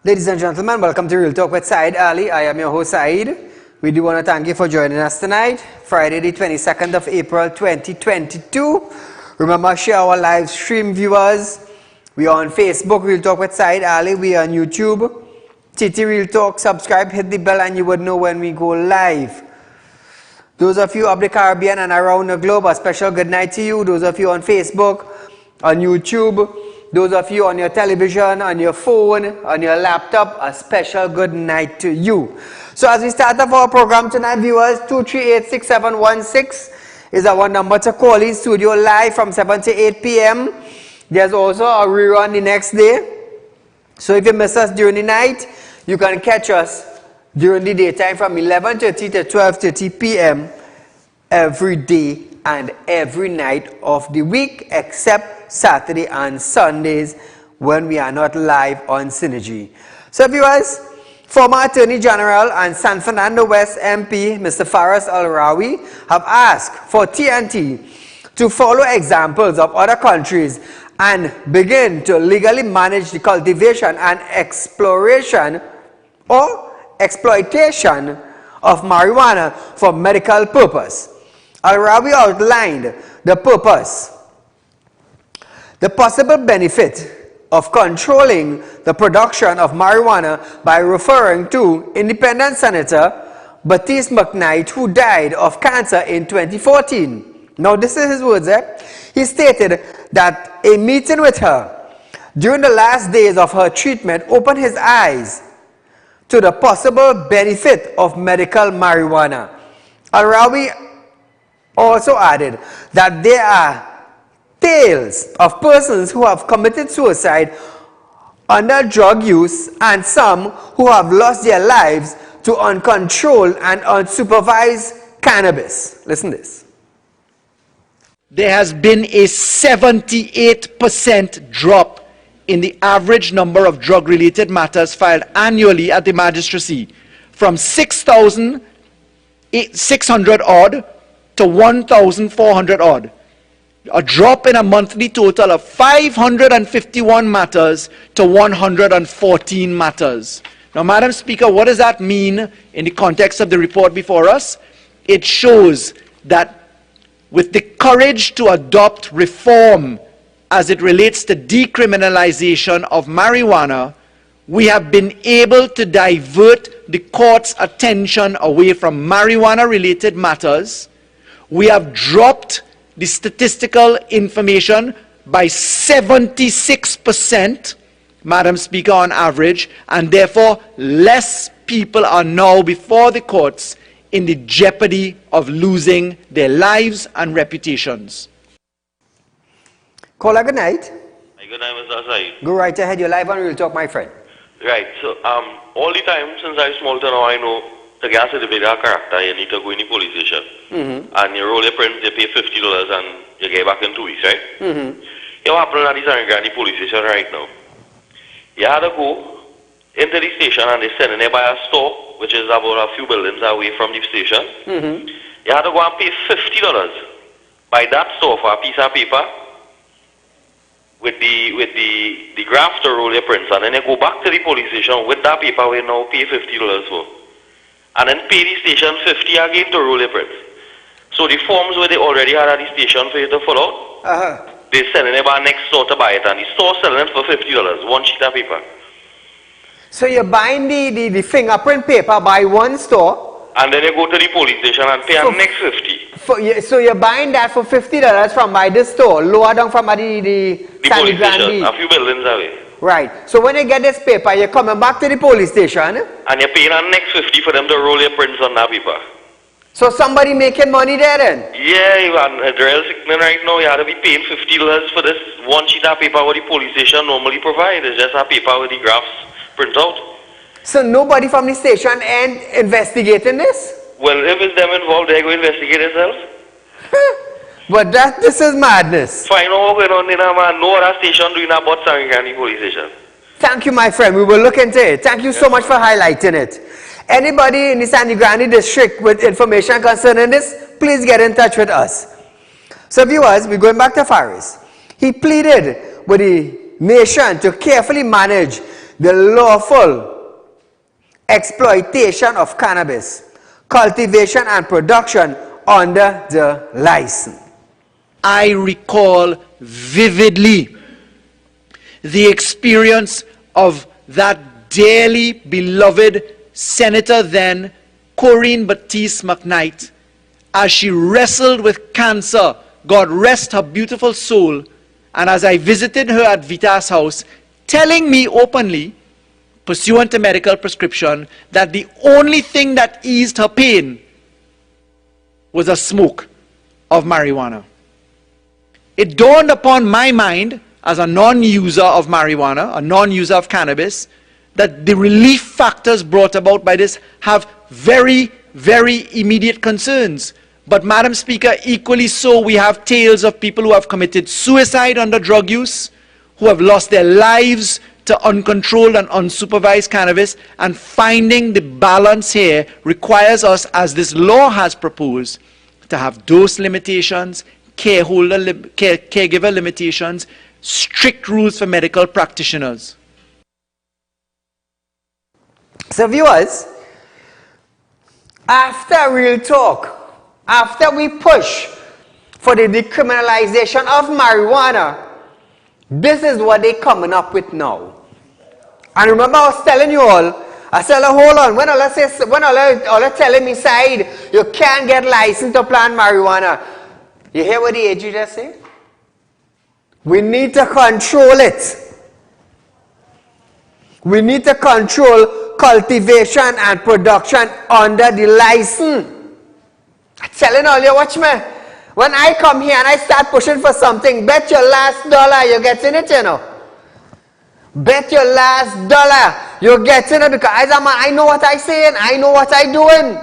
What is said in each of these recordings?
Ladies and gentlemen, welcome to Real Talk with Saieed Ali. I am your host Saeed. We do want to thank you for joining us tonight, Friday the 22nd of April 2022. Remember, share our live stream viewers. We are on Facebook, Real Talk with Saieed Ali. We are on YouTube, TT Real Talk. Subscribe, hit the bell, and you would know when we go live. Those of you of the Caribbean and around the globe, a special good night to you. Those of you on Facebook, on YouTube, those of you on your television, on your phone, on your laptop, a special good night to you. So as we start off our program tonight, viewers, 238-6716 is our number to call in studio live from 7 to 8 p.m. There's also a rerun the next day. So if you miss us during the night, you can catch us during the daytime from 11:30 to 12:30 p.m. every day and every night of the week, except Saturday and Sundays when we are not live on Synergy. So viewers, former Attorney General and San Fernando West MP, Mr. Faris Al-Rawi, have asked for TNT to follow examples of other countries and begin to legally manage the cultivation and exploration or exploitation of marijuana for medical purpose. Al-Rawi outlined the purpose, the possible benefit of controlling the production of marijuana by referring to independent Senator Baptiste McKnight, who died of cancer in 2014. Now this is his words. He stated that a meeting with her during the last days of her treatment opened his eyes to the possible benefit of medical marijuana. Al-Rawi also added that there are tales of persons who have committed suicide under drug use and some who have lost their lives to uncontrolled and unsupervised cannabis. Listen to this. There has been a 78% drop in the average number of drug-related matters filed annually at the magistracy, from 6,600 odd to 1,400 odd. A drop in a monthly total of 551 matters to 114 matters. Now, Madam Speaker, what does that mean in the context of the report before us? It shows that with the courage to adopt reform as it relates to decriminalization of marijuana, we have been able to divert the court's attention away from marijuana-related matters. We have dropped the statistical information by 76%, Madam Speaker, on average, and therefore less people are now before the courts in the jeopardy of losing their lives and reputations. Caller, good night. Good night, Mr. Saeed. Go right ahead, you're live on Real Talk, my friend. Right, so all the time since I'm small to now, I know to get a bigger character, you need to go in the police station. And you roll your prints, you pay $50 and you get back in 2 weeks, right? You have to at the police station right now. You have to go into the station and they send in by a store, which is about a few buildings away from the station. You have to go and pay $50 by that store for a piece of paper with the graph to roll your prints, and then you go back to the police station with that paper we now pay $50 for. And then pay the station $50 again to roll your prints. So the forms where they already had at the station for you to fill out, they send it by next store to buy it, and the store selling it for $50, one sheet of paper. So you're buying the fingerprint paper by one store, and then you go to the police station and pay the next $50. So you're buying that for $50 from by this store, lower down from the police station, a few buildings away. Right. So when you get this paper, you're coming back to the police station, and you're paying the next $50 for them to roll your prints on that paper. So somebody making money there then? Yeah, and the real sickening right now, you have to be paying $50 for this one sheet of paper what the police station normally provides. It's just a paper with the graphs print out. So nobody from the station ain't investigating this? Well, if it's them involved, they're going to investigate themselves. But this is madness. Find out what's going on in a man. No other station doing about Sarangani police station. Thank you, my friend. We will look into it. Thank you so much for highlighting it. Anybody in the San Grande district with information concerning this, please get in touch with us. So viewers, we're going back to Faris. He pleaded with the nation to carefully manage the lawful exploitation of cannabis, cultivation and production under the license. I recall vividly the experience of that dearly beloved Senator then, Corinne Baptiste McKnight, as she wrestled with cancer. God rest her beautiful soul. And as I visited her at Vita's house, telling me openly, pursuant to medical prescription, that the only thing that eased her pain was a smoke of marijuana. It dawned upon my mind, as a non-user of marijuana, a non-user of cannabis, that the relief factors brought about by this have very, very immediate concerns. But Madam Speaker, equally so, we have tales of people who have committed suicide under drug use, who have lost their lives to uncontrolled and unsupervised cannabis, and finding the balance here requires us, as this law has proposed, to have dose limitations, caregiver limitations, strict rules for medical practitioners. So viewers, after Real Talk, after we push for the decriminalization of marijuana, this is what they're coming up with now. And remember, I was telling you all, I said, hold on, when all are telling me, Saeed, you can't get licensed to plant marijuana. You hear what the AG just said? We need to control it. We need to control cultivation and production under the license. I'm telling all you, watch me. When I come here and I start pushing for something, bet your last dollar you're getting it, you know. Bet your last dollar you're getting it, because as a man, I know what I say and I know what I doing.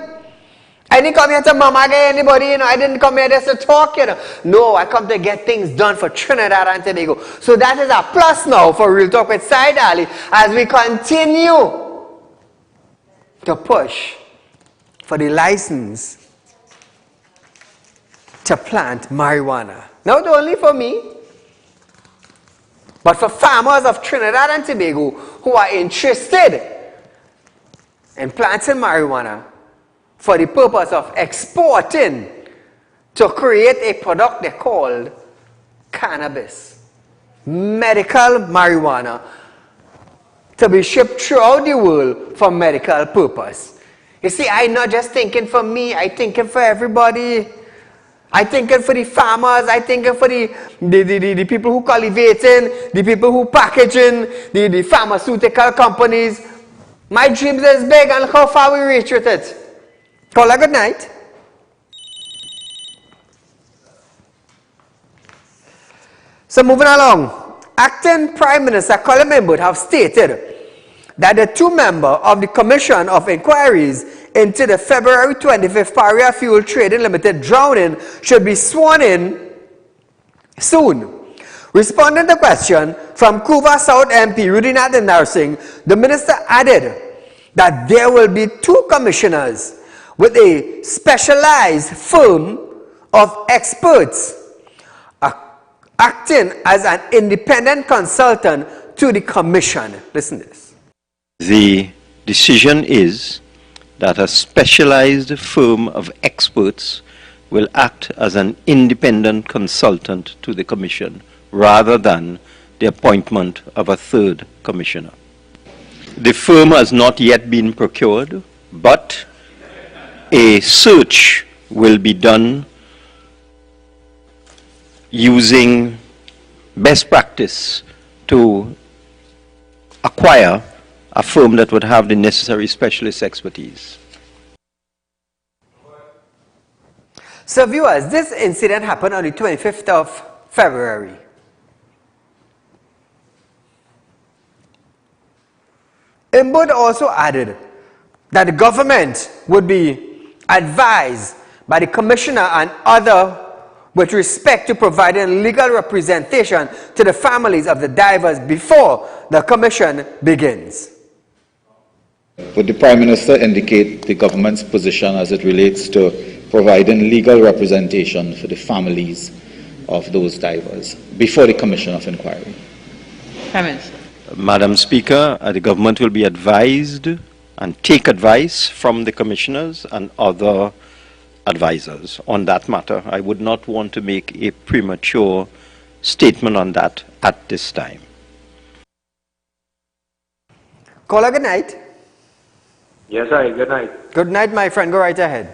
I didn't come here to mama anybody, you know. I didn't come here just to talk, you know. No, I come to get things done for Trinidad and Tobago. So that is a plus now for Real Talk with Saieed Ali as we continue to push for the license to plant marijuana. Not only for me, but for farmers of Trinidad and Tobago who are interested in planting marijuana for the purpose of exporting to create a product they called cannabis, medical marijuana, to be shipped throughout the world for medical purpose. You see, I'm not just thinking for me, I'm thinking for everybody. I'm thinking for the farmers, I'm thinking for the people who cultivating, the people who packaging, the pharmaceutical companies. My dreams is big, and look how far we reach with it. Call a good night. So moving along, Acting Prime Minister Colin Memwood have stated that the two members of the Commission of Inquiries into the February 25th Paria Fuel Trading Limited drowning should be sworn in soon. Responding to the question from Couva South MP Rudy Nathaniel Singh, the minister added that there will be two commissioners with a specialized firm of experts acting as an independent consultant to the commission. Listen to this. The decision is that a specialized firm of experts will act as an independent consultant to the commission rather than the appointment of a third commissioner. The firm has not yet been procured, but a search will be done using best practice to acquire a firm that would have the necessary specialist expertise. So viewers, this incident happened on the 25th of February. Memwood also added that the government would be advised by the commissioner and other with respect to providing legal representation to the families of the divers before the commission begins. Would the Prime Minister indicate the government's position as it relates to providing legal representation for the families of those divers before the Commission of Inquiry? Prime Minister. Madam Speaker, the government will be advised and take advice from the commissioners and other advisors on that matter. I would not want to make a premature statement on that at this time. Caller, good night. Yes, sir. Good night. Good night, my friend. Go right ahead.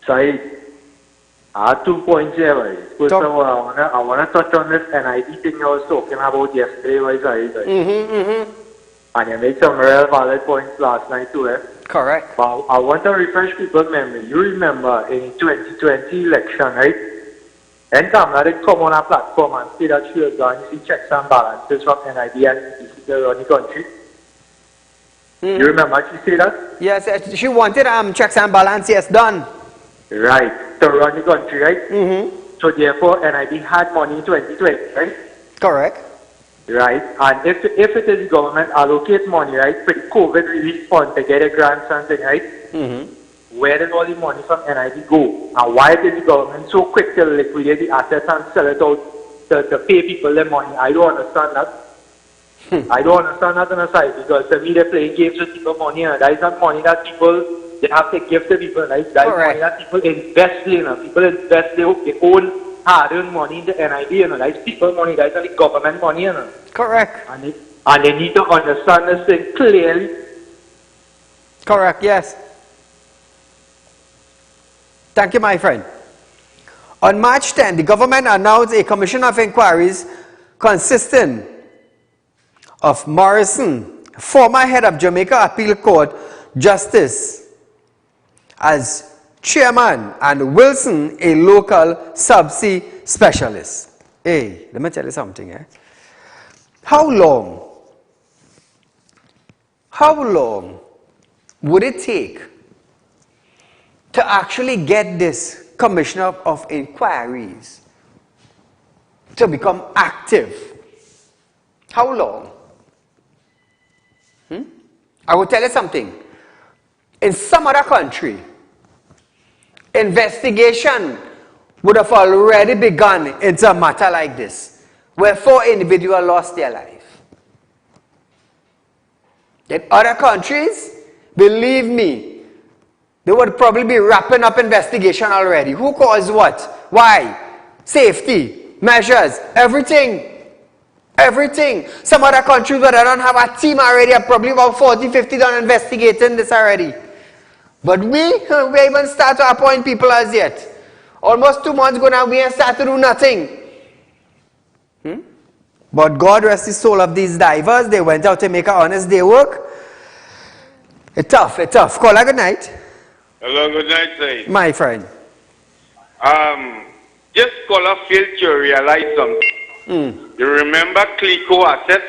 Saeed, I have 2 points here. Right? First of all, I wanna touch on this NID thing I was talking about yesterday, right, Saeed? Right? And you made some real valid points last night too, eh? Correct. But I want to refresh people's memory. You remember in 2020 election, right? And Kamala did come on a platform and say that she was going to see checks and balances from NID and EDC around the country. You remember she said that? Yes, she wanted checks and balance, yes, done. Right, to run the country, right? So therefore, NID had money in 2020, right? Correct. Right, and if it is government allocate money, right, for the COVID relief fund to get a grant something, right? Where did all the money from NID go? And why did the government so quick to liquidate the assets and sell it out to pay people their money? I don't understand that. I don't understand that on the side, because to me they're playing games with people's money, and that is not money that people they have to give to people, right? That is money that people invest in, you know. People invest their own hard-earned money in the NID, you know. That is people money, that is not the government money, you know. Correct. And they need to understand this thing clearly. Correct, yes. Thank you, my friend. On March 10, the government announced a commission of inquiries consisting of Morrison, former head of Jamaica Appeal Court Justice, as chairman, and Wilson, a local subsea specialist. Hey, let me tell you something. How long would it take to actually get this commissioner of inquiries to become active? How long? I will tell you something. In some other country, investigation would have already begun into a matter like this, where 4 individuals lost their life. In other countries, believe me, they would probably be wrapping up investigation already. Who caused what? Why? Safety, measures, everything. Everything. Some other countries where they don't have a team already are probably about 40, 50 done investigating this already. But we even start to appoint people as yet. Almost 2 months ago now, we have started to do nothing. But God rest the soul of these divers. They went out to make an honest day work. It's tough, it's tough. Caller, good night. Hello, good night, Saeed. My friend. This caller failed to realize something. You remember Clico assets?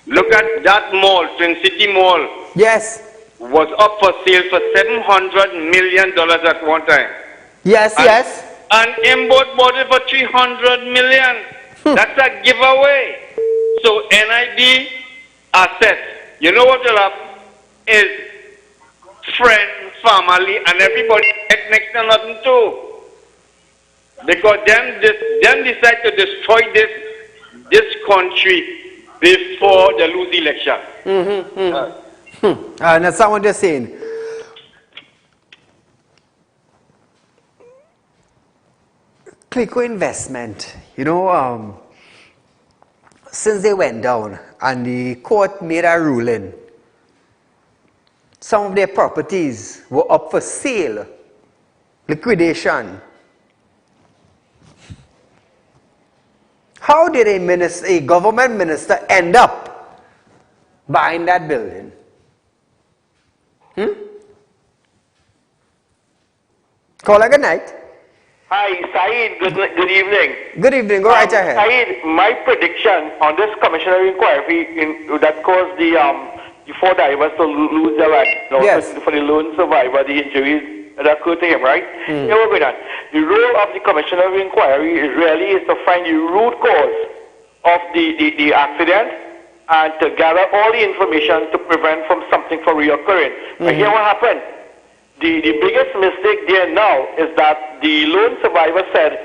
Look at that mall, Twin City Mall. Yes. Was up for sale for $700 million at one time. Yes, yes. And Import bought it for $300 million. That's a giveaway. So NID assets, you know what you'll have is friends, family, and everybody get next to nothing too. Because them decide to destroy this country before they lose the election. That's not what they're saying. Clico investment, you know, since they went down and the court made a ruling, some of their properties were up for sale, liquidation. How did a government minister end up buying that building? Caller, good night. Hi, Saeed. Good evening. Good evening. Go right ahead. Saeed, my prediction on this commissioner inquiry that caused the 4 divers to lose their lives. Yes. For the lone survivor, the injuries that occurred to him, right? Here we're going on. The role of the commissioner of inquiry is to find the root cause of the accident and to gather all the information to prevent from something from reoccurring. But here what happened? The biggest mistake there now is that the lone survivor said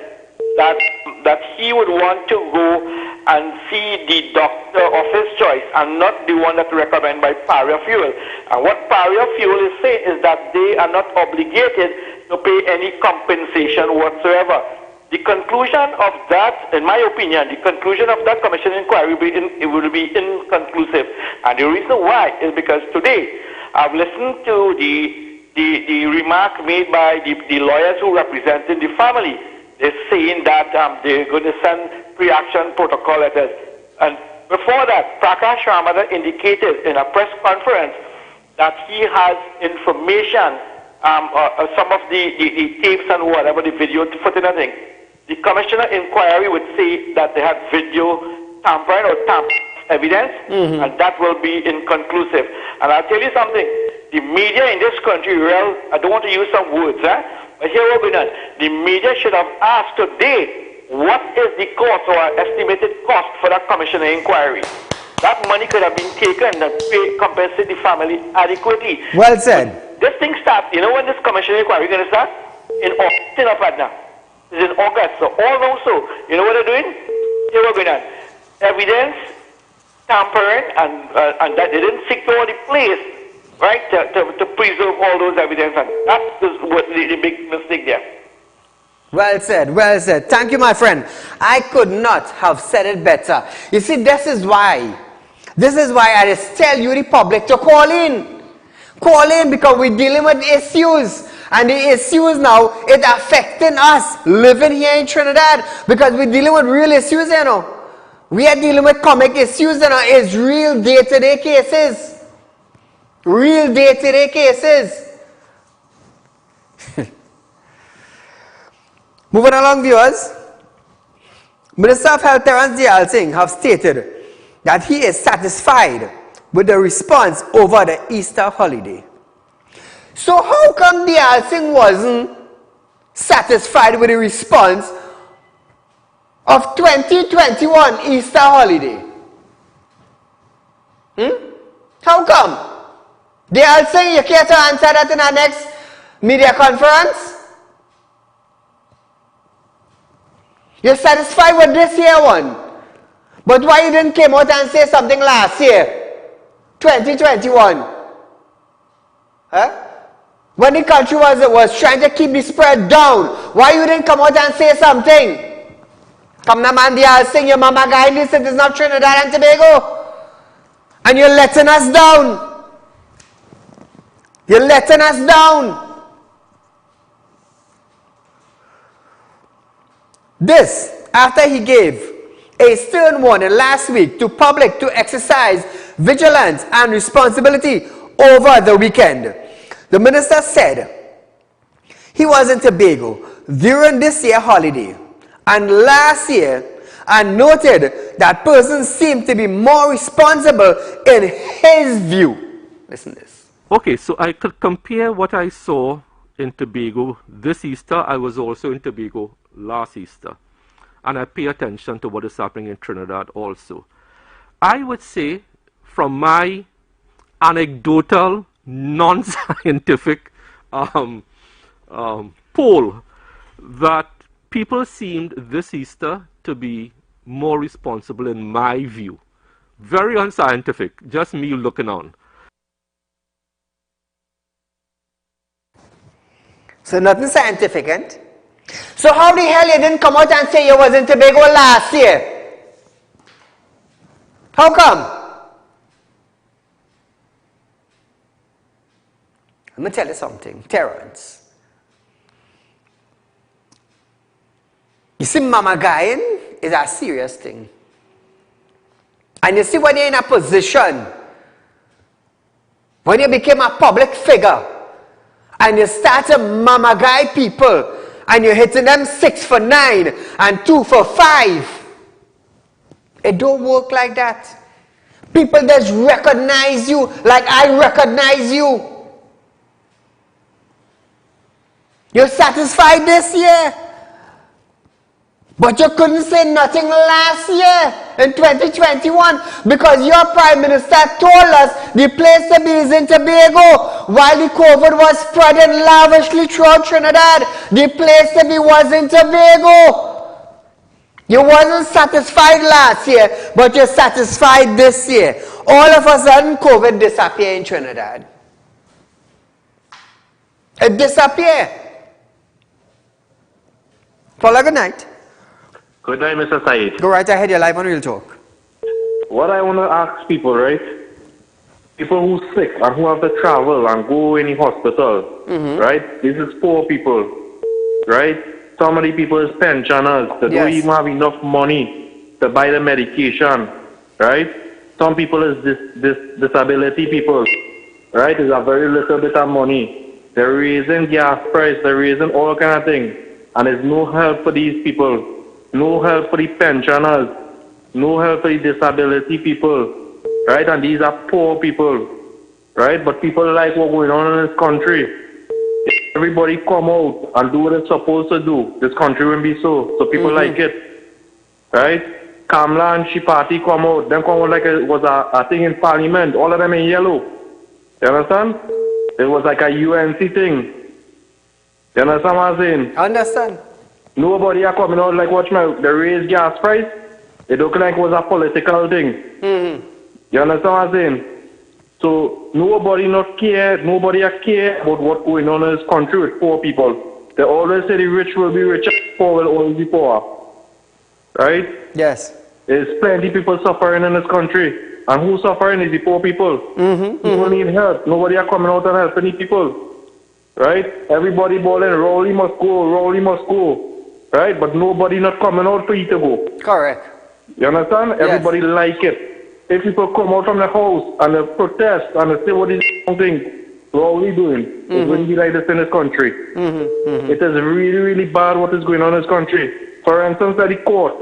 that he would want to go and see the doctor of his choice and not the one that's recommended by Paria Fuel. And what Paria Fuel is saying is that they are not obligated to pay any compensation whatsoever. The conclusion of that, in my opinion, the conclusion of that commission inquiry will be inconclusive. And the reason why is because today I've listened to the remark made by the lawyers who represented the family. They're saying that they're going to send pre-action protocol letters. And before that, Prakash Ramada indicated in a press conference that he has information, some of the tapes and whatever, the video footage and things. The commissioner inquiry would say that they had video tampering or evidence, and that will be inconclusive. And I'll tell you something, the media in this country, well, I don't want to use some words, but here what we're done. The media should have asked today, what is the cost or estimated cost for that commissioner inquiry? That money could have been taken and compensate the family adequately. Well said. But this thing starts, you know when this commissioner inquiry is going to start? In August, in Apadna. It's in August, so all also, you know what they're doing? Here we're going on. Evidence, tampering, and that they didn't secure the place, right, to preserve all those evidence, and that is what the big mistake there. Well said, well said. Thank you, my friend. I could not have said it better. You see, this is why I just tell you, the public, to call in. Call in because we're dealing with issues. And the issues now, it's affecting us living here in Trinidad because we're dealing with real issues, you know. We are dealing with comic issues, you know. It's real day-to-day cases. Real day-to-day cases. Moving along, viewers. Minister of Health Terence Dayal Singh have stated that he is satisfied with the response over the Easter holiday. So how come Dayal Singh wasn't satisfied with the response of 2021 Easter holiday? How come? Dayal Singh, you care to answer that in our next media conference? You're satisfied with this year one, but why you didn't come out and say something last year, 2021? Huh? When the country was trying to keep the spread down, why you didn't come out and say something? Come now, man, Dayal Singh, your mama guy, this is not Trinidad and Tobago. And you're letting us down. You're letting us down. This, after he gave a stern warning last week to public to exercise vigilance and responsibility over the weekend. The minister said he was in Tobago during this year's holiday and last year, and noted that persons seemed to be more responsible in his view. Listen to this. Okay, so I could compare what I saw in Tobago this Easter. I was also in Tobago last Easter, and I pay attention to what is happening in Trinidad also. I would say, from my anecdotal, non-scientific poll, that people seemed this Easter to be more responsible in my view. Very unscientific, just me looking on. So nothing scientific, eh? So how the hell you didn't come out and say you was in Tobago last year? How come? Let me tell you something, Terence. You see, mama guying is a serious thing. And you see, when you're in a position, when you became a public figure, and you start to mama guy people, and you're hitting them 6 for 9 and 2 for 5, it don't work like that. People just recognize you like I recognize you. You're satisfied this year, but you couldn't say nothing last year in 2021 because your Prime Minister told us the place to be is in Tobago. While the COVID was spreading lavishly throughout Trinidad, the place to be was in Tobago. You wasn't satisfied last year, but you're satisfied this year. All of a sudden, COVID disappeared in Trinidad. It disappeared. Paula, good night. Good night, Mr. Saeed. Go right ahead, you're live on Real Talk. What I want to ask people, right? People who sick and who have to travel and go in the hospital, right? This is poor people, right? Some of the people is pensioners. They don't even have enough money to buy the medication, right? Some people is disability people, right? There's a very little bit of money. They're raising gas price. They're raising all kind of things. And there's no help for these people. No help for the pensioners. No help for the disability people, right? And these are poor people, right? But people like what's going on in this country. If everybody come out and do what it's supposed to do, this country won't be so. So people like it, right? Kamla and she party come out. Them come out like it was a thing in parliament. All of them in yellow. You understand? It was like a UNC thing. You understand what I'm saying? I understand. Nobody are coming out like, watch my, the raised gas price. It looked like it was a political thing. You understand what I'm saying? So nobody not care, nobody care about what's going on in this country with poor people. They always say the rich will be richer, poor will always be poor. Right? Yes. There's plenty of people suffering in this country. And who's suffering is the poor people. People need help. Nobody are coming out and helping the people. Right? Everybody bawling, Rowley must go, Rowley must go. Right? But nobody not coming out for you to go. Correct. You understand? Yes. Everybody like it. If people come out from the house and they protest and they say what is the wrong thing, what are we doing? It wouldn't be like this in this country. It is really, really bad what is going on in this country. For instance, at the court.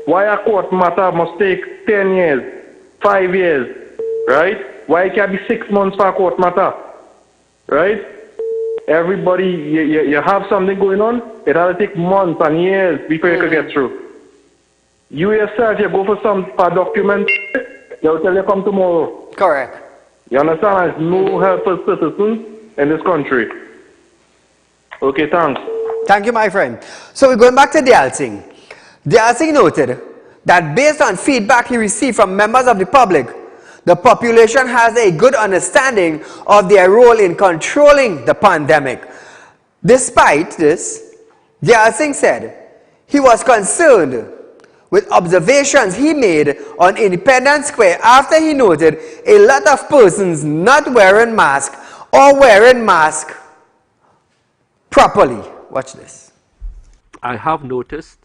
Why a court matter must take 10 years, 5 years, right? Why it can't be 6 months for a court matter, right? Everybody, you have something going on, it has to take months and years before you can get through. You yourself, you go for some document, they'll tell you come tomorrow. Correct. You understand? There's no help for citizens in this country. Okay, thanks. Thank you, my friend. So we're going back to Dialsing. Dialsing noted that based on feedback he received from members of the public, the population has a good understanding of their role in controlling the pandemic. Despite this, Dialsing said he was concerned with observations he made on Independence Square after he noted a lot of persons not wearing masks or wearing masks properly. Watch this. I have noticed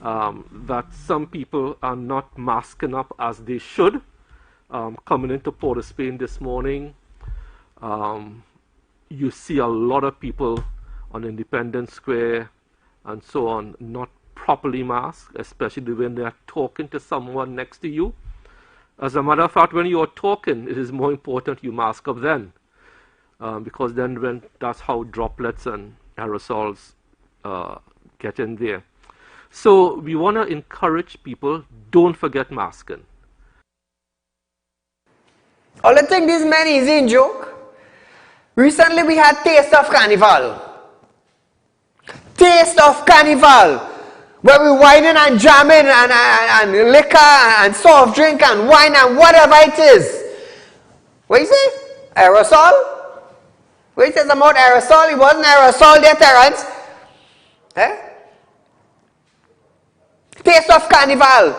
that some people are not masking up as they should. Coming into Port of Spain this morning, you see a lot of people on Independence Square and so on not properly masked, especially when they are talking to someone next to you. As a matter of fact, when you are talking, it is more important you mask up then, because then that's how droplets and aerosols get in there. So we want to encourage people, don't forget masking. All I think this man is in joke. Recently we had Taste of Carnival. Taste of Carnival, where we whining and jamming and liquor and soft drink and wine and whatever it is. What you say? Aerosol? What you say about aerosol? It wasn't aerosol there, Terrence. Eh? Taste of Carnival.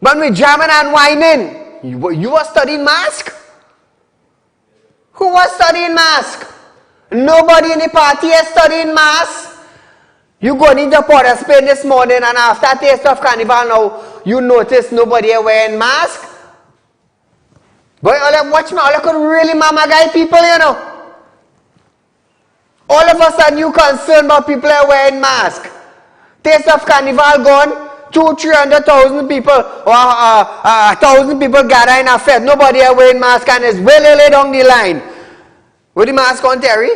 When we jamming and whining. You were studying mask? Who was studying mask? Nobody in the party is studying mask. You go into Port of Spain this morning and after Taste of Carnival now, you notice nobody is wearing mask? Boy, watch me, all I could really mama guy people, you know. All of a sudden you concerned about people are wearing mask. Taste of Carnival gone. 200,000-300,000 people or 1,000 people gather in a fest. Nobody are wearing mask and it's way down the line. With the mask on, Terry?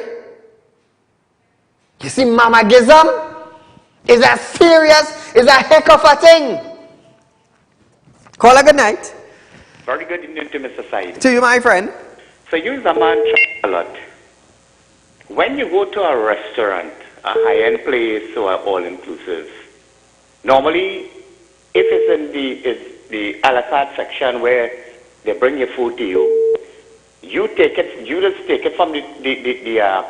You see, mamagism is a serious, is a heck of a thing. Call a good night. Very good evening to Mr. Saeed. To you, my friend. So you is a man a lot. When you go to a restaurant, a high-end place or all-inclusive, Normally, if it's in the a la carte section where they bring your food to you, you just take it from the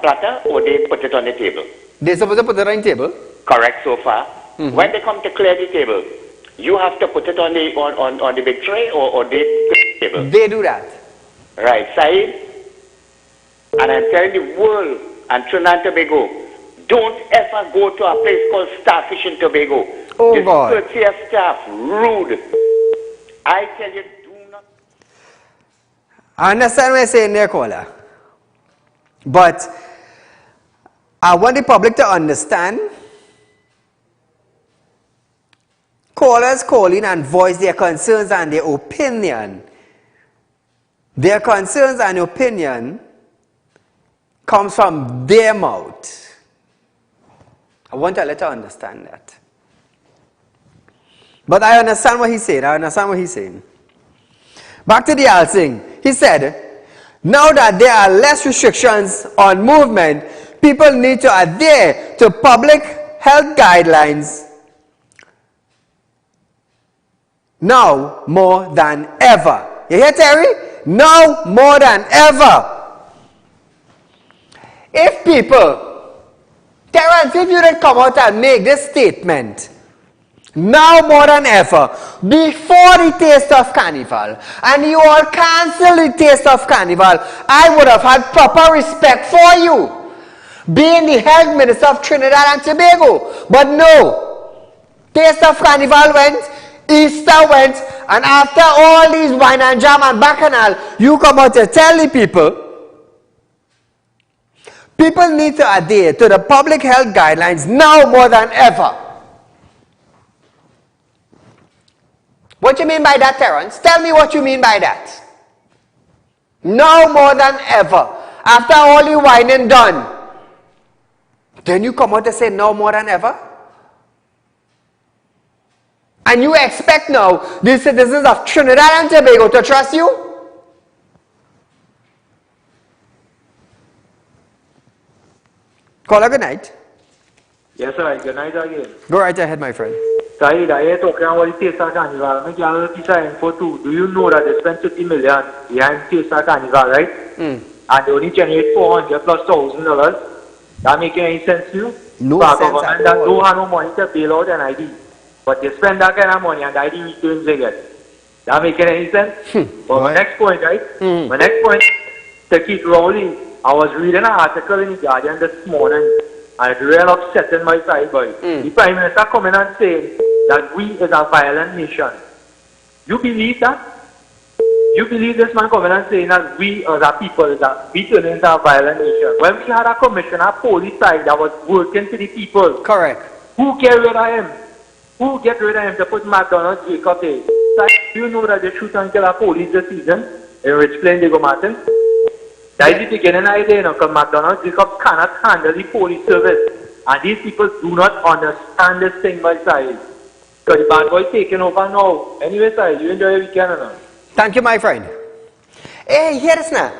platter, or they put it on the table. They're supposed to put it on the table? Correct so far. When they come to clear the table, you have to put it on the big tray, or they clear the table. They do that. Right, Saeed. And I'm telling the world and Trinidad and Tobago, don't ever go to a place called Starfish in Tobago. Oh, this God. courteous staff, rude. I tell you, do not. I understand what you're saying there, caller. But I want the public to understand. Callers call in and voice their concerns and their opinion. Their concerns and opinion comes from their mouth. I want to let her understand that. But I understand what he's saying. Back to the other thing. He said, now that there are less restrictions on movement, people need to adhere to public health guidelines now more than ever. You hear, Terry? Now more than ever. If people, Terrence, if you didn't come out and make this statement, now more than ever, before the Taste of Carnival, and you all cancel the Taste of Carnival, I would have had proper respect for you, being the health minister of Trinidad and Tobago. But no, Taste of Carnival went, Easter went, and after all these wine and jam and bacchanal, you come out to tell the people need to adhere to the public health guidelines now more than ever. What do you mean by that, Terrence? Tell me what you mean by that. Now more than ever. After all the whining done, then you come out and say now more than ever? And you expect now the citizens of Trinidad and Tobago to trust you? Caller, good night. Yes, sir. Good night again. Go right ahead, my friend. Saeed, I hear talking about the Taste of Carnival. I'm going to info too. Do you know that they spent 50 million behind Taste of Carnival, right? And they only generate $400 plus $1,000. That making any sense to you? No For a sense government at that all. don't have no money to bail out an ID. But they spend that kind of money and the ID returns they get. That making any sense? But my next point, right? My next point, to keep rolling, I was reading an article in the Guardian this morning, and it's real upsetting my side, boy. The Prime Minister coming and saying that we is a violent nation. You believe that? You believe this man coming and saying that we as a people, that we turn into a violent nation? When we had a commissioner police side that was working for the people. Correct. Who get rid of him? Who get rid of him to put McDonald's Jacob there? Do you know that they shoot and kill a police this season in Rich Plain, Diego Martin? That is the beginning idea, because McDonald's Jacob cannot handle the police service. And these people do not understand this thing by side. Because the bad boy taking over now. Anyway, side, you enjoy your weekend or not? Thank you, my friend. Hey, hear this now.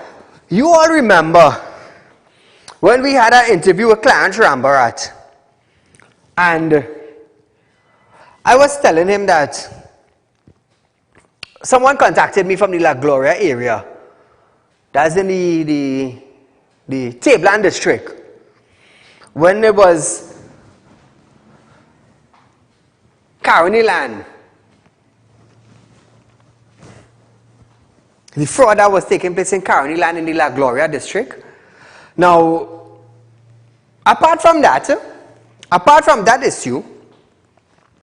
You all remember when we had an interview with Clarence Rambarat, and I was telling him that someone contacted me from the La Gloria area. That's in the Tabland district. When it was Caroni land, the fraud that was taking place in Caroni land in the La Gloria district. Now, apart from that issue,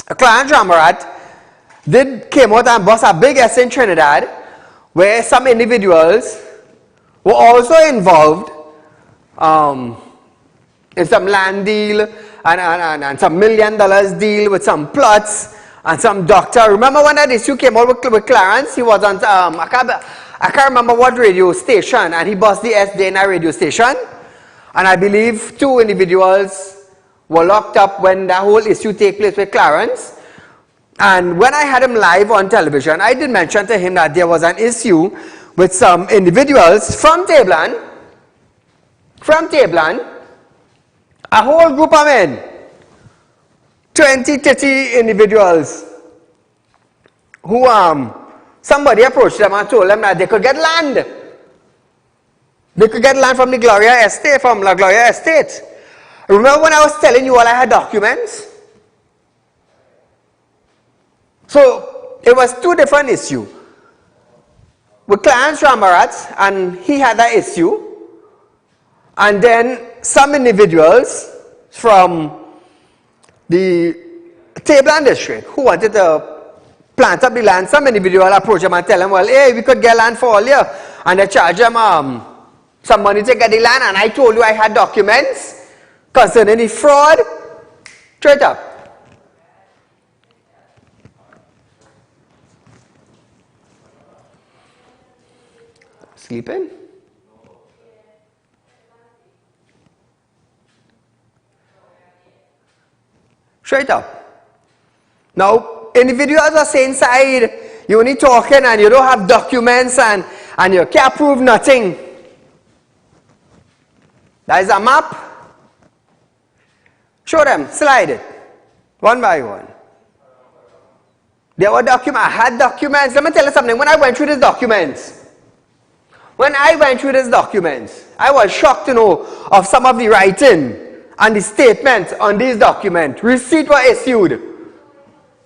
Clarence Rambarat came out and bust a big S in Trinidad, where some individuals were also involved in some land deal and some $1 million deal with some plots and some doctor. Remember when that issue came out with Clarence? He was on, I can't remember what radio station, and he bust the S there in a radio station. And I believe 2 individuals were locked up when that whole issue take place with Clarence. And when I had him live on television, I did mention to him that there was an issue with some individuals from Tabland, a whole group of men 20, 30 individuals who somebody approached them and told them that they could get land. They could get land from the Gloria Estate, from La Gloria Estate. Remember when I was telling you all I had documents? So it was two different issues. With Clarence Ramarat, and he had that issue. And then some individuals from the Tabland district who wanted to plant up the land. Some individual approached them and tell them, well, hey, we could get land for all you. And they charge them some money to get the land. And I told you I had documents concerning the fraud. Straight up. Sleeping? Straight up. Now, individuals are saying, Saeed, you only talking and you don't have documents and you can't prove nothing. That is a map. Show them, slide it, one by one. There were documents, I had documents. Let me tell you something, when I went through these documents, I was shocked to know of some of the writing and the statements on these documents. Receipts were issued.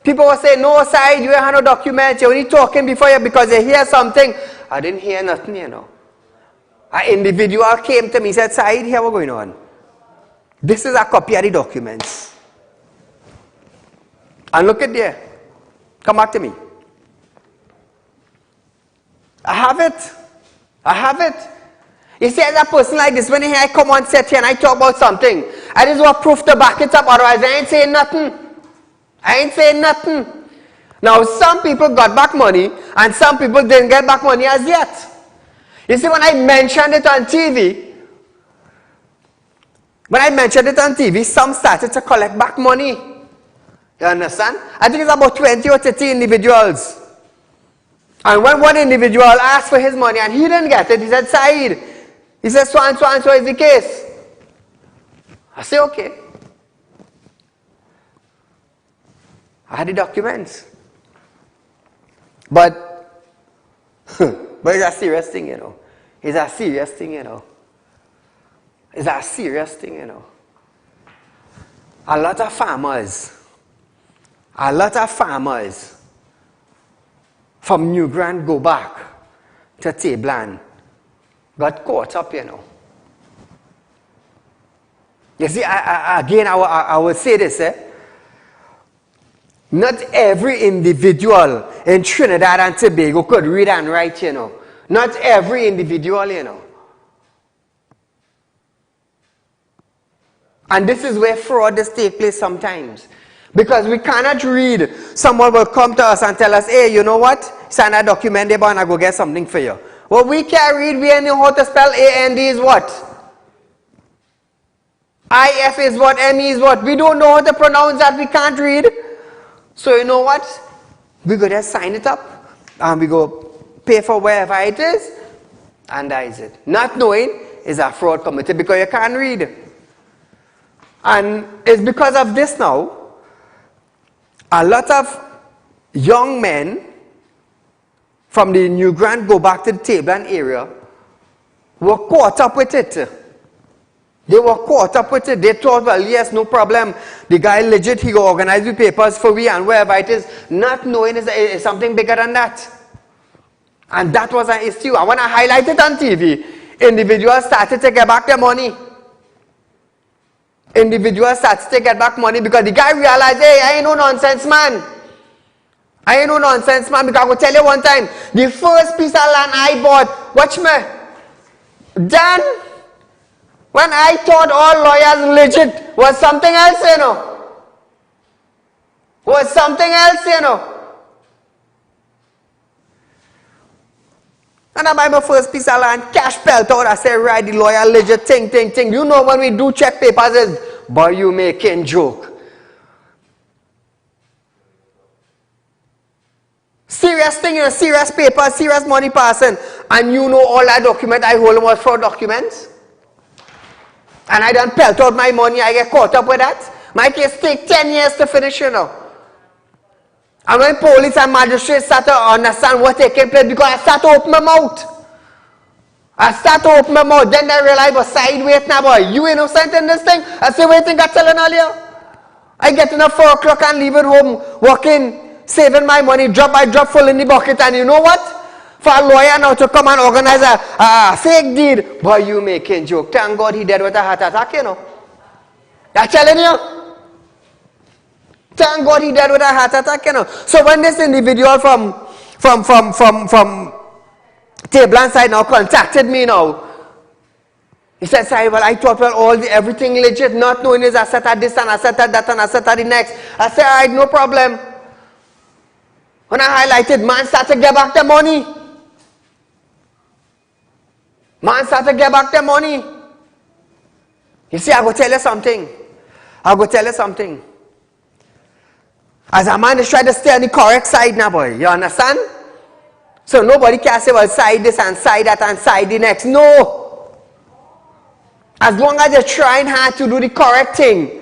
People were saying, no, Saeed, you have no documents. You're only talking before you because you hear something. I didn't hear nothing, you know. An individual came to me and said, Saeed, here what's going on. This is a copy of the documents. And look at there. Come back to me. I have it. I have it. You see, as a person like this, when I come on set here and I talk about something, I just want proof to back it up, otherwise I ain't saying nothing. I ain't saying nothing. Now, some people got back money, and some people didn't get back money as yet. You see, when I mentioned it on TV, some started to collect back money. You understand? I think it's about 20 or 30 individuals. And when one individual asked for his money and he didn't get it, he said, Saeed, he said, so and so is the case. I say, okay. I had the documents. But it's a serious thing, you know. It's a serious thing, you know. It's a serious thing, you know. A lot of farmers from New Grand go back to Tabland, got caught up, you know. You see, I will say this, not every individual in Trinidad and Tobago could read and write, you know. Not every individual, you know. And this is where fraud does take place sometimes. Because we cannot read. Someone will come to us and tell us, hey, you know what? Sign a document there and I go get something for you. Well, we can't read. We know how to spell AND is what? IF is what? ME is what? We don't know how to pronounce that. We can't read. So you know what? We go there, sign it up. And we go pay for wherever it is. And that is it. Not knowing is a fraud committed because you can't read. And it's because of this now. A lot of young men from the New Grand go back to the Tabland area were caught up with it. They were caught up with it. They thought, well, yes, no problem. The guy legit, he will organize the papers for we and wherever it is. Not knowing is something bigger than that. And that was an issue. And when I highlighted on TV, individuals started to get back their money. Individuals started to get back money because the guy realized, hey, I ain't no nonsense man. I ain't no nonsense man, because I will tell you one time, the first piece of land I bought, watch me, then, when I thought all lawyers legit, was something else, you know. Was something else, you know. And I buy my first piece of land, cash pelt out, I say, right, the lawyer legit, ting. You know when we do check papers is, boy, you making joke. Serious thing, you know, serious paper, serious money passing, and you know all that document I hold was fraud documents. And I done pelt out my money, I get caught up with that. My case take 10 years to finish, you know. And when police and magistrates start to understand what's taking place, because I start to open my mouth. Then they realize, but Saieed, wait now, boy. You innocent in this thing? I say, wait, think I'm telling earlier. I get in at 4 o'clock and leave it home, working, saving my money, drop full in the bucket, and you know what? For a lawyer now to come and organize a fake deed, boy, you making joke. Thank God he dead with a heart attack, you know. I'm telling you. Thank God he dead with a heart attack, you know. So when this individual from Table side now contacted me now, he said, Saieed, well, I thought, well, everything legit, not knowing is I set at this and I set at that and I set at the next. I said, all right, no problem. When I highlighted, man started to get back the money. You see, I go tell you something. As a man is trying to stay on the correct side now, boy. You understand? So nobody can say, well, side this and side that and side the next. No. As long as you're trying hard to do the correct thing.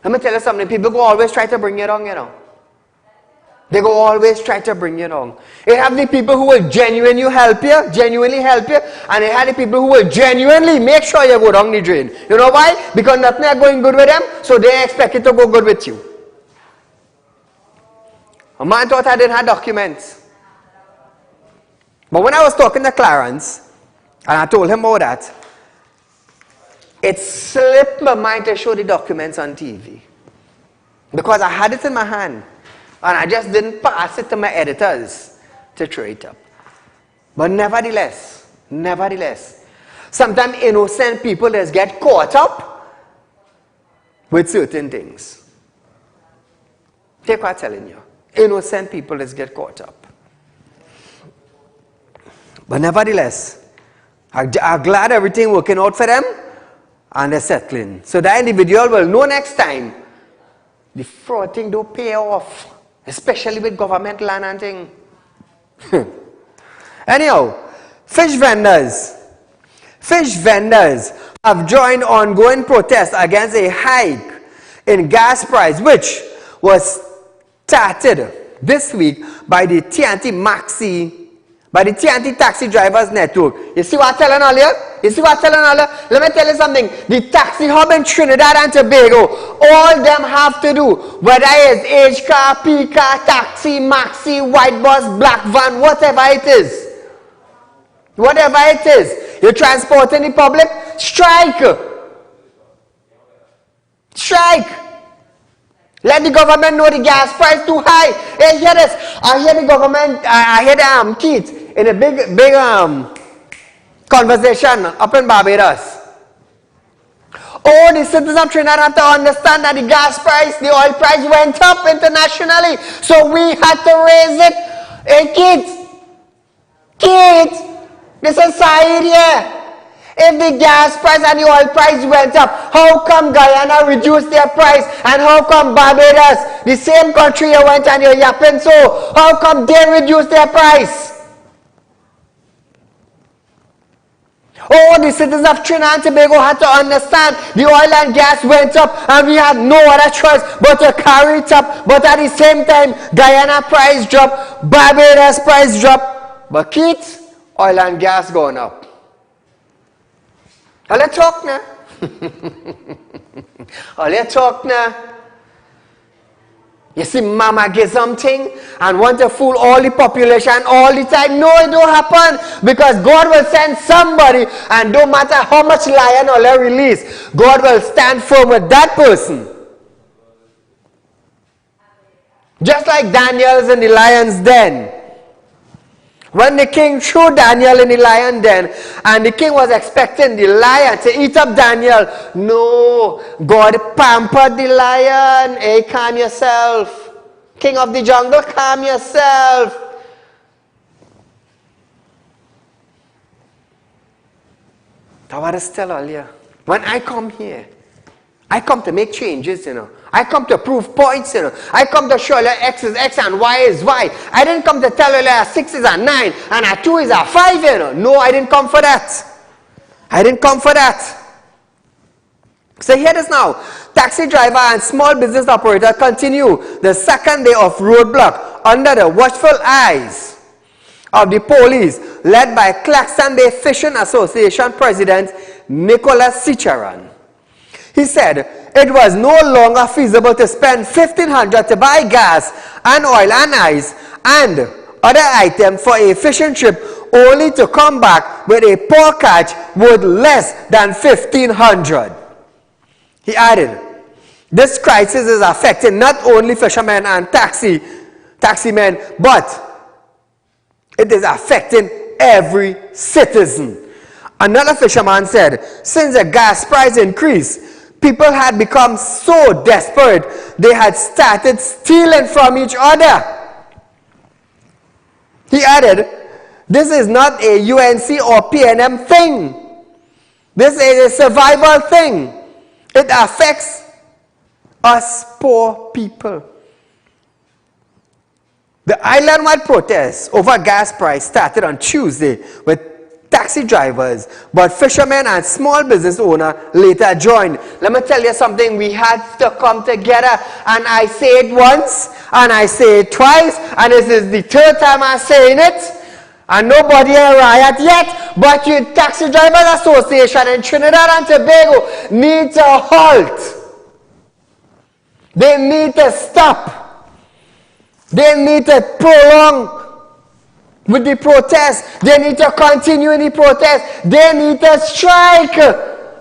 Let me tell you something. People go always try to bring you down, you know. They go always try to bring you down. You have the people who will genuinely help you, and you have the people who will genuinely make sure you go down the drain. You know why? Because nothing is going good with them, so they expect it to go good with you. A man thought I didn't have documents. But when I was talking to Clarence, and I told him about that, it slipped my mind to show the documents on TV. Because I had it in my hand. And I just didn't pass it to my editors to throw it up. But nevertheless, sometimes innocent people just get caught up with certain things. Take what I'm telling you. Innocent people just get caught up. But nevertheless, I'm glad everything working out for them and they're settling. So that individual will know next time the fraud thing don't pay off. Especially with government land and thing. Anyhow, fish vendors have joined ongoing protests against a hike in gas price, which was started this week by the TNT Taxi Drivers Network. You see what I'm telling earlier? Let me tell you something. The taxi hub in Trinidad and Tobago, all them have to do, whether it's H car, P car, taxi, maxi, white bus, black van, whatever it is. You're transporting the public, strike. Let the government know the gas price too high. Hey, hear this. I hear the government, I hear Keith in a big conversation up in Barbados. All the citizens of Trinidad have to understand that the gas price, the oil price went up internationally. So we had to raise it. Hey, Keith, this is Saieed here. If the gas price and the oil price went up, how come Guyana reduced their price? And how come Barbados, the same country you went and you're yapping so, how come they reduced their price? Oh, the citizens of Trinidad and Tobago had to understand the oil and gas went up and we had no other choice but to carry it up. But at the same time, Guyana price dropped, Barbados price dropped. But Keith, oil and gas going up. Let's talk now. You see, mama get something and want to fool all the population all the time. No, it don't happen. Because God will send somebody, and no matter how much lion or lamb release, God will stand firm with that person. Just like Daniel's in the lion's den. When the king threw Daniel in the lion den, and the king was expecting the lion to eat up Daniel, no, God pampered the lion. Hey, calm yourself. King of the jungle, calm yourself. That's what I tell earlier. When I come here, I come to make changes, you know. I come to prove points, you know. I come to show you X is X and Y is Y. I didn't come to tell you that 6 is a 9 and a 2 is a 5, you know. No, I didn't come for that. So hear this now. taxi driver and small business operator continue the second day of roadblock under the watchful eyes of the police, led by Claxton Bay Fishing Association President Nicholas Cicharan. He said it was no longer feasible to spend $1,500 to buy gas and oil and ice and other items for a fishing trip, only to come back with a poor catch worth less than $1,500. He added, this crisis is affecting not only fishermen and taximen, but it is affecting every citizen. Another fisherman said, since the gas price increased, people had become so desperate they had started stealing from each other. He added, this is not a UNC or PNM thing. This is a survival thing. It affects us poor people. The island-wide protests over gas price started on Tuesday with taxi drivers, but fishermen and small business owners later joined. Let me tell you something, we had to come together, and I say it once, and I say it twice, and this is the third time I'm saying it, and nobody a riot yet, but your Taxi Drivers Association in Trinidad and Tobago need to halt. They need to stop. They need to prolong with the protest. They need to continue in the protest. They need to strike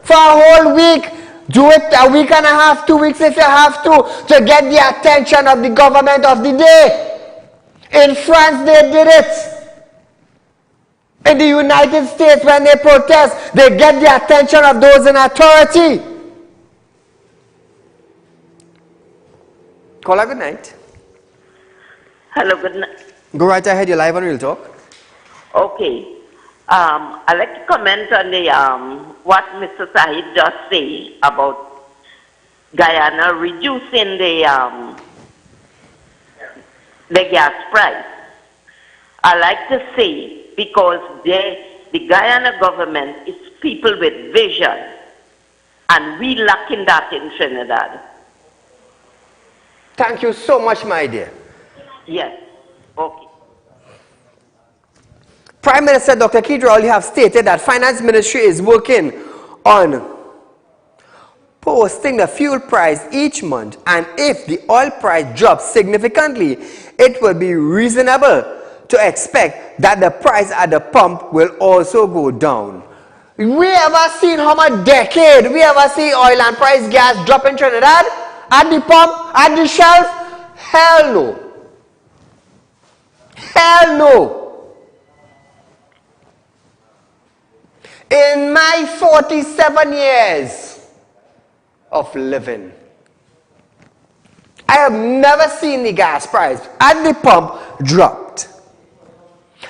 for a whole week. Do it a week and a half, 2 weeks if you have to get the attention of the government of the day. In France, they did it. In the United States, when they protest, they get the attention of those in authority. Caller, good night. Hello, good night. Go right ahead, you're live on Real Talk. Okay. I'd like to comment on the what Mr. Saeed just said about Guyana reducing the gas price. I like to say, because the Guyana government is people with vision, and we lacking that in Trinidad. Thank you so much, my dear. Yes. Okay. Prime Minister Dr. Kedra Ali have stated that Finance Ministry is working on posting the fuel price each month, and if the oil price drops significantly, it will be reasonable to expect that the price at the pump will also go down. We ever seen how much decade we ever see oil and price gas drop in Trinidad? At the pump? At the shelf? Hell no. Hell no. In my 47 years of living, I have never seen the gas price at the pump dropped.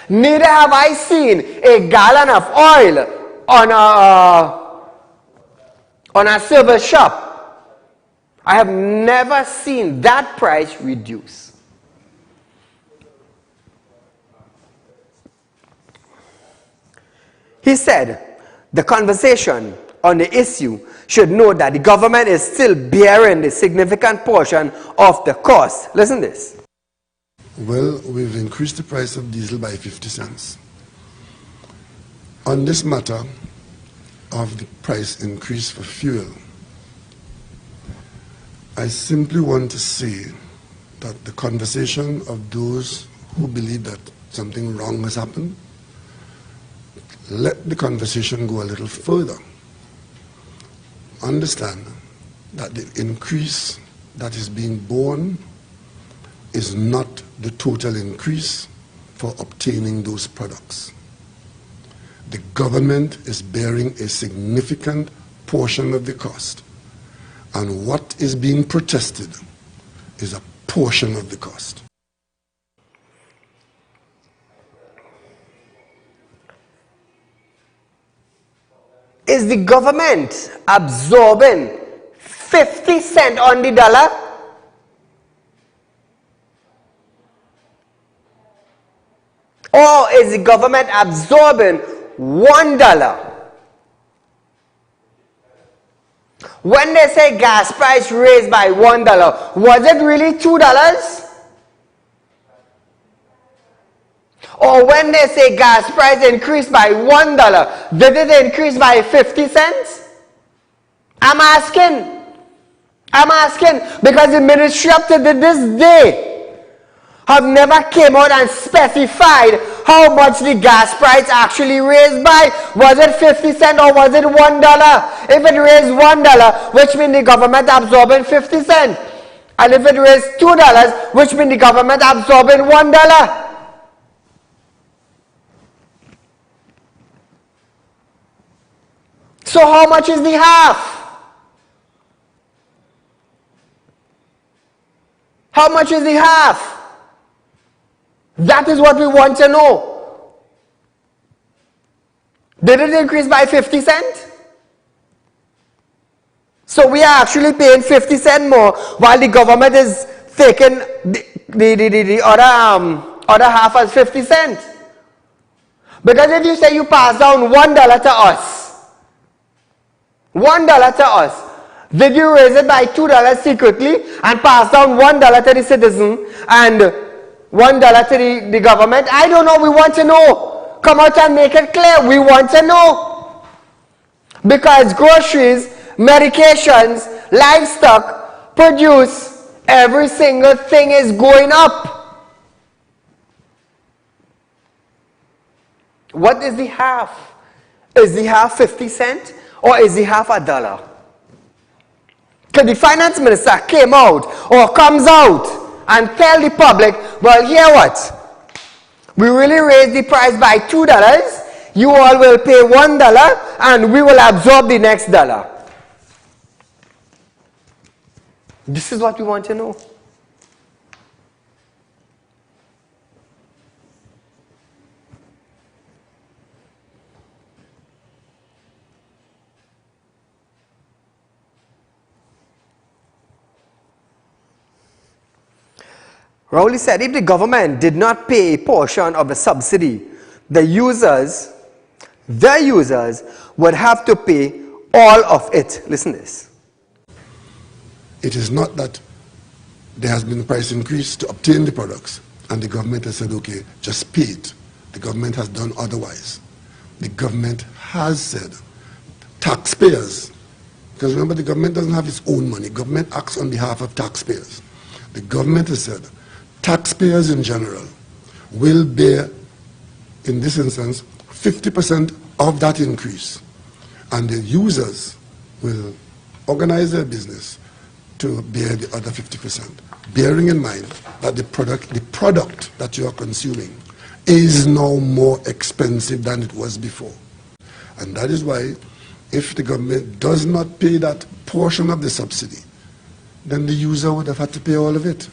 Neither have I seen a gallon of oil on a silver shop. I have never seen that price reduce. He said the conversation on the issue should note that the government is still bearing the significant portion of the cost. Listen to this. Well, we've increased the price of diesel by 50 cents. On this matter of the price increase for fuel, I simply want to say that the conversation of those who believe that something wrong has happened, let the conversation go a little further. Understand that the increase that is being borne is not the total increase for obtaining those products. The government is bearing a significant portion of the cost, and what is being protested is a portion of the cost. Is the government absorbing 50 cents on the dollar? Or is the government absorbing $1? When they say gas price raised by $1, was it really $2? Or when they say gas price increased by $1, did it increase by 50 cents? I'm asking because the ministry up to this day have never came out and specified how much the gas price actually raised by. Was it 50 cents or was it $1? If it raised $1, which means the government absorbing 50 cents. And if it raised $2, which means the government absorbing $1. So how much is the half? How much is the half? That is what we want to know. Did it increase by 50 cents? So we are actually paying 50 cents more while the government is taking the other half as 50 cents. Because if you say you pass down $1 to us, $1 to us, did you raise it by $2 secretly and pass down $1 to the citizen and $1 to the government? I don't know. We want to know. Come out and make it clear. We want to know. Because groceries, medications, livestock, produce, every single thing is going up. What is the half? Is the half 50 cents or is the half $1? Because the finance minister came out or comes out and tell the public, well, hear what? We really raised the price by $2. You all will pay $1 and we will absorb the next $1. This is what we want to know. Rowley said if the government did not pay a portion of the subsidy, the users would have to pay all of it. Listen to this. It is not that there has been a price increase to obtain the products and the government has said, okay, just pay it. The government has done otherwise. The government has said, taxpayers, because remember the government doesn't have its own money. Government acts on behalf of taxpayers. The government has said, taxpayers in general will bear, in this instance, 50% of that increase. And the users will organize their business to bear the other 50%. Bearing in mind that the product that you are consuming is now more expensive than it was before. And that is why if the government does not pay that portion of the subsidy, then the user would have had to pay all of it.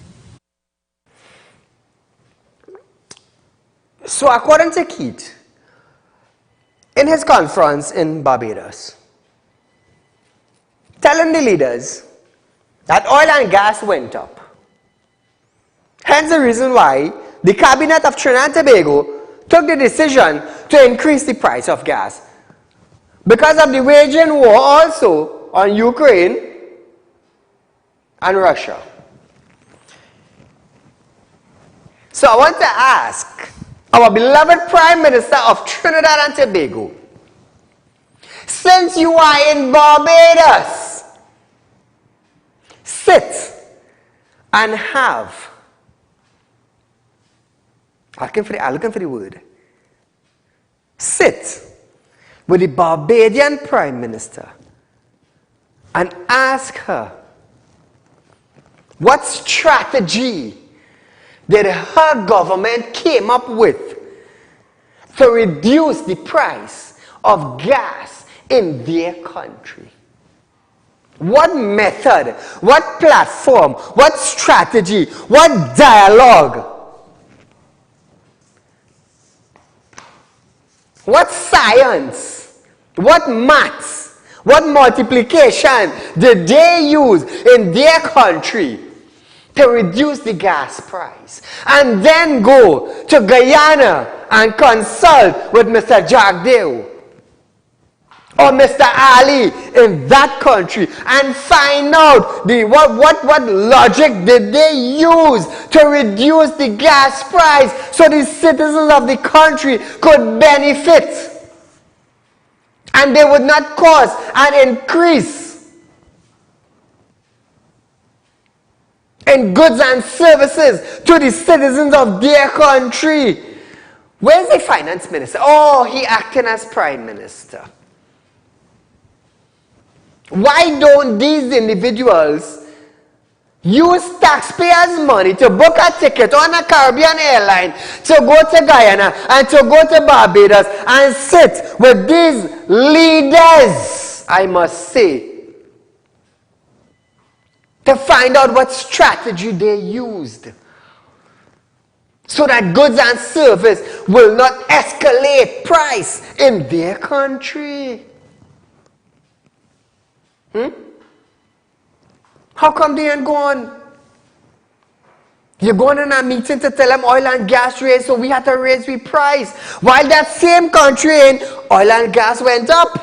So according to Keith, in his conference in Barbados, telling the leaders that oil and gas went up. Hence the reason why the cabinet of Trinidad and Tobago took the decision to increase the price of gas. Because of the waging war also on Ukraine and Russia. So I want to ask our beloved Prime Minister of Trinidad and Tobago, since you are in Barbados, sit and have, I'm looking for the word, sit with the Barbadian Prime Minister and ask her what strategy that her government came up with to reduce the price of gas in their country. What method, what platform, what strategy, what dialogue, what science, what maths, what multiplication did they use in their country to reduce the gas price, and then go to Guyana and consult with Mr. Jagdeo? or Mr. Ali in that country and find out what logic did they use to reduce the gas price so the citizens of the country could benefit and they would not cause an increase in goods and services to the citizens of their country. Where's the finance minister? Oh, he acting as prime minister. Why don't these individuals use taxpayers' money to book a ticket on a Caribbean airline to go to Guyana and to go to Barbados and sit with these leaders, I must say, to find out what strategy they used so that goods and service will not escalate price in their country? How come they ain't gone? You're going in a meeting to tell them oil and gas raised, so we had to raise the price. While that same country in oil and gas went up.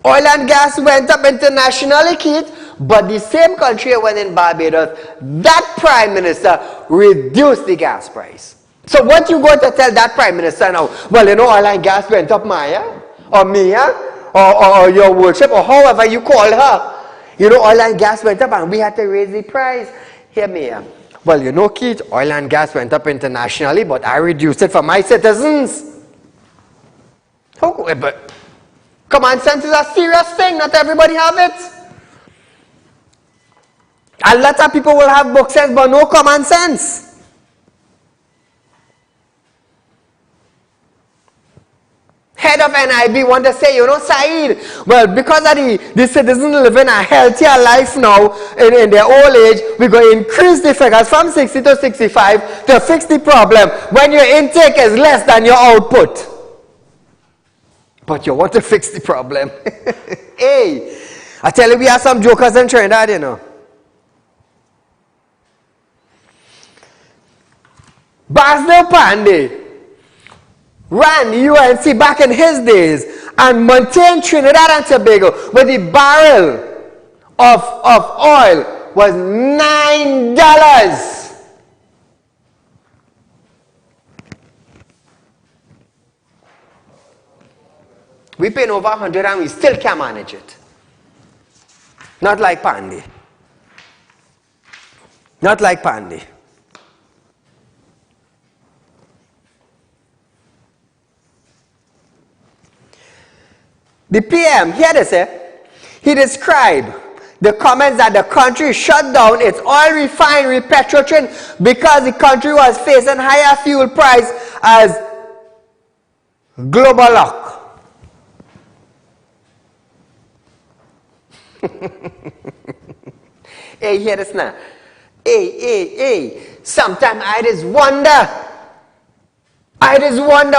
Oil and gas went up internationally, Keith, but the same country when in Barbados, that prime minister reduced the gas price. So what you going to tell that prime minister now? Well, you know, oil and gas went up, Maya, or Mia, or your worship, or however you call her. You know, oil and gas went up and we had to raise the price. Hear me. Well, you know, Keith, oil and gas went up internationally, but I reduced it for my citizens. But common sense is a serious thing. Not everybody have it. A lot of people will have book sense, but no common sense. Head of NIB want to say, you know, Saeed, well, because of the citizens living a healthier life now in their old age, we're going to increase the figures from 60 to 65 to fix the problem when your intake is less than your output. But you want to fix the problem. Hey, I tell you, we have some jokers in Trinidad, you know. Basdeo Pandey ran the UNC back in his days and maintained Trinidad and Tobago with the barrel of oil was $9. We paying over 100 and we still can't manage it. Not like Pandey. Not like Pandey. The PM, here they say, he described the comments that the country shut down its oil refinery Petrotrin because the country was facing higher fuel price as global lock. Hey, hear this now. Hey. Sometimes I just wonder.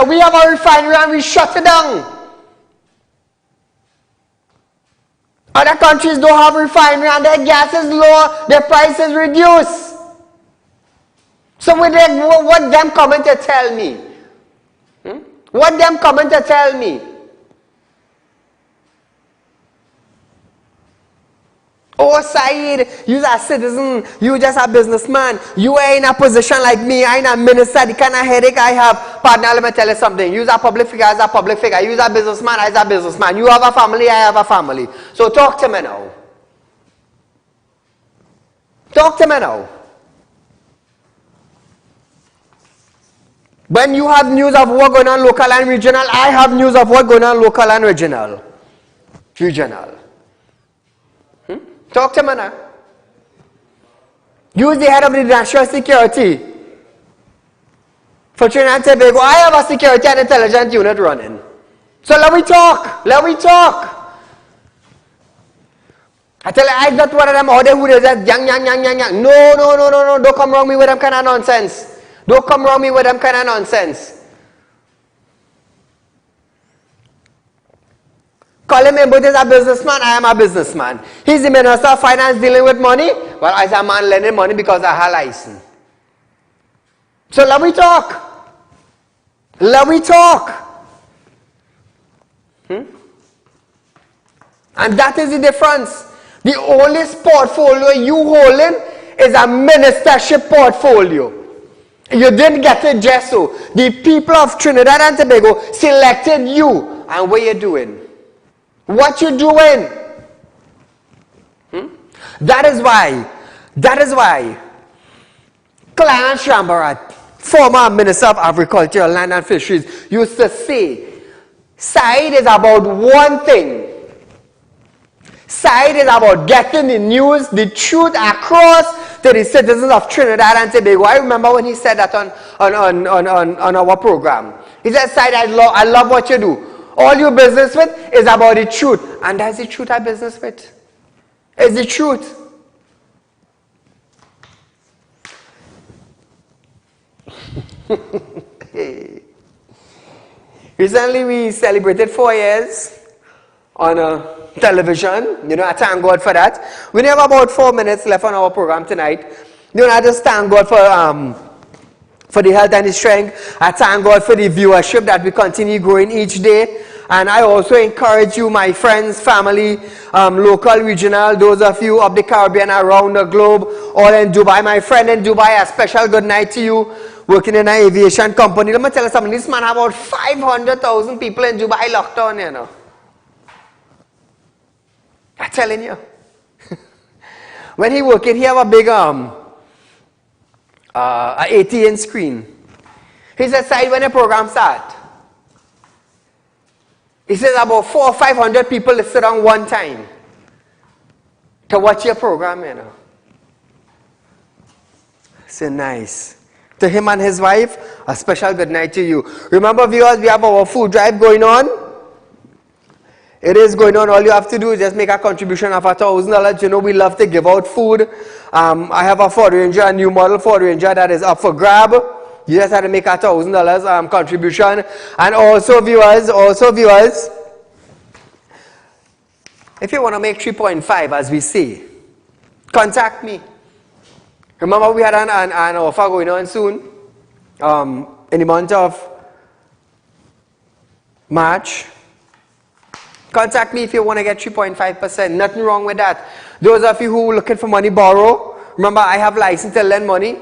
We have a refinery and we shut it down. Other countries don't have refinery and their gas is low, their price is reduced. So what them coming to tell me? What them coming to tell me? Oh, Saeed, you're a citizen, you just a businessman. You are in a position like me, I am a minister, the kind of headache I have. Partner, let me tell you something. You're a public figure, as a public figure. You're a businessman, as a businessman. You have a family, I have a family. So talk to me now. Talk to me now. When you have news of what's going on local and regional, I have news of what's going on local and regional. Talk to me now. Use the head of the national security for Trinidad and Tobago. I have a security and intelligence unit running. So let me talk. I tell you, I'm not one of them out there who is just yang. No. Don't come around me with them kind of nonsense. Colin Imboud is a businessman, I am a businessman. He's the Minister of Finance dealing with money. Well, I am a man lending money because I have a license. So let me talk. And that is the difference. The only portfolio you holding is a ministership portfolio. You didn't get it just so. The people of Trinidad and Tobago selected you. And what you doing? What you doing? That is why Clarence Shambarat, former Minister of Agriculture, Land and Fisheries, used to say, Saieed is about one thing. Saieed is about getting the news, the truth across to the citizens of Trinidad and Tobago. I remember when he said that on our program. He said, Saieed, I love what you do. All you business with is about the truth. And that's the truth I business with. It's the truth. Recently we celebrated 4 years on television. I thank God for that. We have about 4 minutes left on our program tonight. I just thank God for the health and the strength. I thank God for the viewership that we continue growing each day. And I also encourage you, my friends, family, local, regional, those of you of the Caribbean, around the globe, all in Dubai. My friend in Dubai, a special good night to you, working in an aviation company. Let me tell you something. This man have about 500,000 people in Dubai locked on, I'm telling you. When he working, he have a big 80-inch screen. He said, Saieed, when the program start, he says about 400 or 500 people sit down one time to watch your program, So nice. To him and his wife, a special good night to you. Remember, viewers, we have our food drive going on. It is going on. All you have to do is just make a contribution of $1,000. We love to give out food. I have a Ford Ranger, a new model Ford Ranger that is up for grab. You just have to make $1,000 contribution. And also viewers, if you want to make 3.5, as we say, contact me. Remember, we had an offer going on soon, in the month of March. Contact me if you want to get 3.5%. Nothing wrong with that. Those of you who are looking for money borrow, remember, I have license to lend money.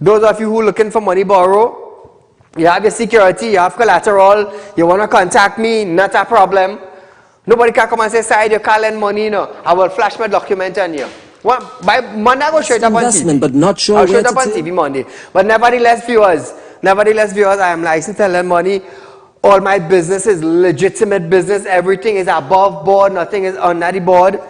Those of you who are looking for money borrow, you have your security, you have collateral, you want to contact me, not a problem. Nobody can come and say, Saieed, you can't lend money, I will flash my document on you. By Monday, I will show it up on TV. But not sure I'll show it up on TV Monday. But nevertheless, viewers, I am licensed to lend money. All my business is legitimate business. Everything is above board. Nothing is under the board.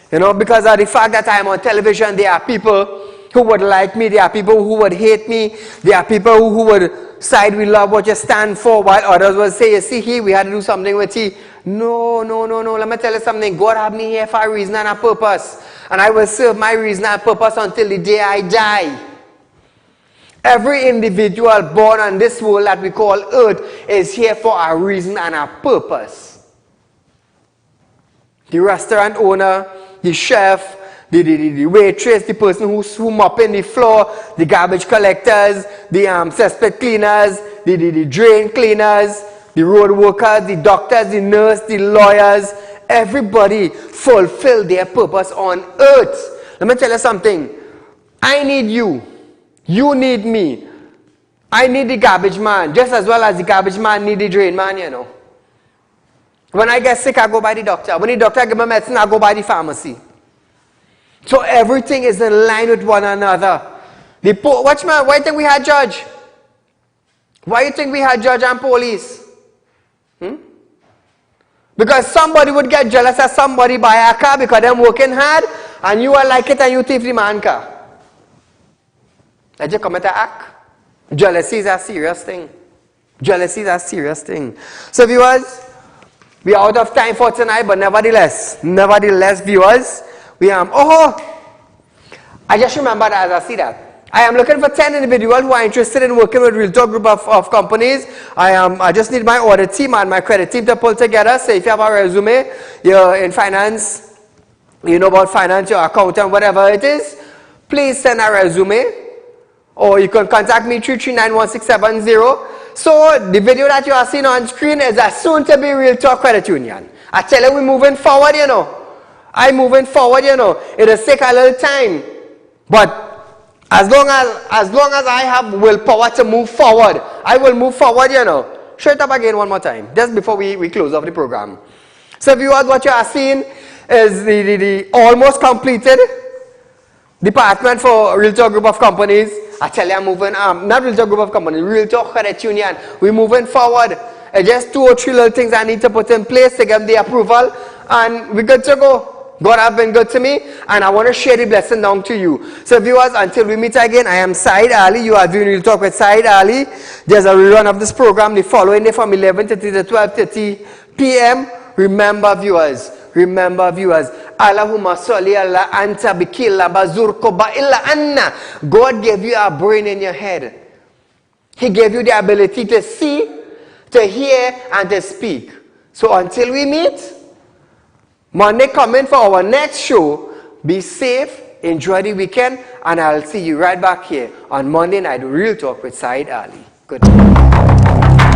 Because of the fact that I am on television, there are people who would like me. There are people who would hate me. There are people who would side with love what you stand for, while others will say, you see, we had to do something with he. No. Let me tell you something. God have me here for a reason and a purpose. And I will serve my reason and purpose until the day I die. Every individual born on this world that we call earth is here for a reason and a purpose. The restaurant owner, the chef, the waitress, the person who mopping the floor, the garbage collectors, the cesspit cleaners, the drain cleaners, the road workers, the doctors, the nurse, the lawyers, everybody fulfill their purpose on earth. Let me tell you something. I need you. You need me. I need the garbage man just as well as the garbage man need the drain man, When I get sick, I go by the doctor. When the doctor give me medicine, I go by the pharmacy. So everything is in line with one another. Watchman, why do you think we had judge? Why do you think we had judge and police? Because somebody would get jealous of somebody buy a car because they're working hard and you are like it and you thief the man car. Did you commit an act? Jealousy is a serious thing. Jealousy is a serious thing. So viewers, we are out of time for tonight, but nevertheless, viewers, I just remembered as I see that. I am looking for 10 individuals who are interested in working with Real Talk group of companies. I just need my audit team and my credit team to pull together. So if you have a resume, you're in finance, you know about finance, your accountant, whatever it is, please send a resume. Or you can contact me 3391670. So the video that you are seeing on screen is a soon to be Real Talk Credit Union. I tell you, we're moving forward, you know. I'm moving forward, you know. It'll take a little time. But as long as I have willpower to move forward, I will move forward, you know. Show it up again one more time, just before we close off the program. So viewers, what you are seeing is the almost completed department for Real Talk Group of Companies. I tell you, I'm moving, not Real Talk Group of Companies, Real Talk Credit Union. We're moving forward. Just 2 or 3 little things I need to put in place to get the approval, and we're good to go. God has been good to me, and I want to share the blessing down to you. So viewers, until we meet again, I am Saieed Ali. You are viewing Real Talk with Saieed Ali. There's a rerun of this program the following day from 11:30 to 12:30 p.m. Remember viewers, Allahumma salli ala anta bikilla bazurko ba illa anna. God gave you a brain in your head. He gave you the ability to see, to hear, and to speak. So until we meet, Monday coming for our next show. Be safe, enjoy the weekend, and I'll see you right back here on Monday night, Real Talk with Saieed Ali. Good night.